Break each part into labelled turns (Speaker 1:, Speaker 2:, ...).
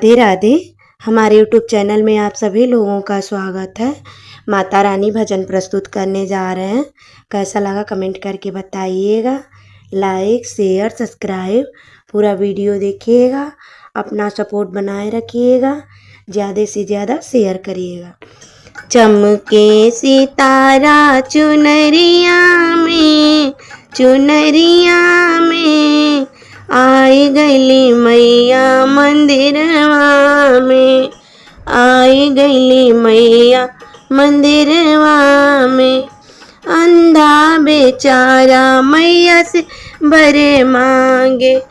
Speaker 1: राधे राधे। हमारे YouTube channel में आप सभी लोगों का स्वागत है। माता रानी भजन प्रस्तुत करने जा रहे हैं। कैसा लगा कमेंट करके बताइएगा। लाइक शेयर सब्सक्राइब पूरा वीडियो देखिएगा। अपना सपोर्ट बनाए रखिएगा। ज़्यादा से ज़्यादा शेयर करिएगा। चमके सितारा चुनरिया में आई गईली मैया मंदिरवा में, आई गईली मैया मंदिरवा में। अंधा बेचारा मैया से बरे मांगे,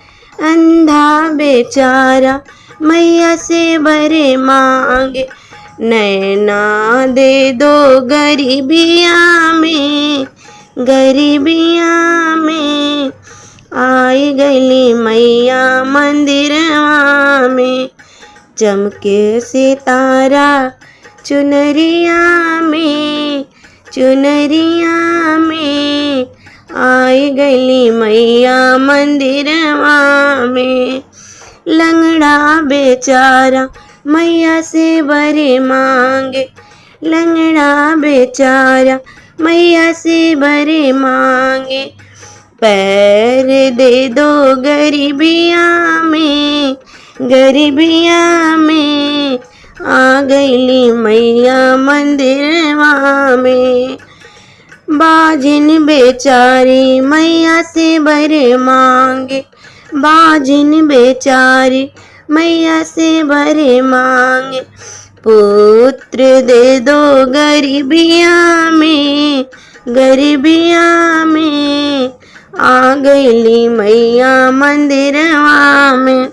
Speaker 1: अंधा बेचारा मैया से बरे मांगे। नैना दे दो गरीबिया में, गरीबिया में आई गईली मैया मंदिरवा में। चमके सितारा चुनरिया में, चुनरिया में आई गईली मैया मंदिरवा में। लंगड़ा बेचारा मैया से बरे मांगे, लंगड़ा बेचारा मैया से बरे मांगे। पैर दे दो गरीबिया में, गरीबिया में आ गईली मैया मंदिरवा में। बाजिन बेचारी मैया से बरे मांगे, बाजिन बेचारी मैया से बरे मांगे। पुत्र दे दो गरीबिया में, गरीबिया में आ गईली मैया मंदिरवा में।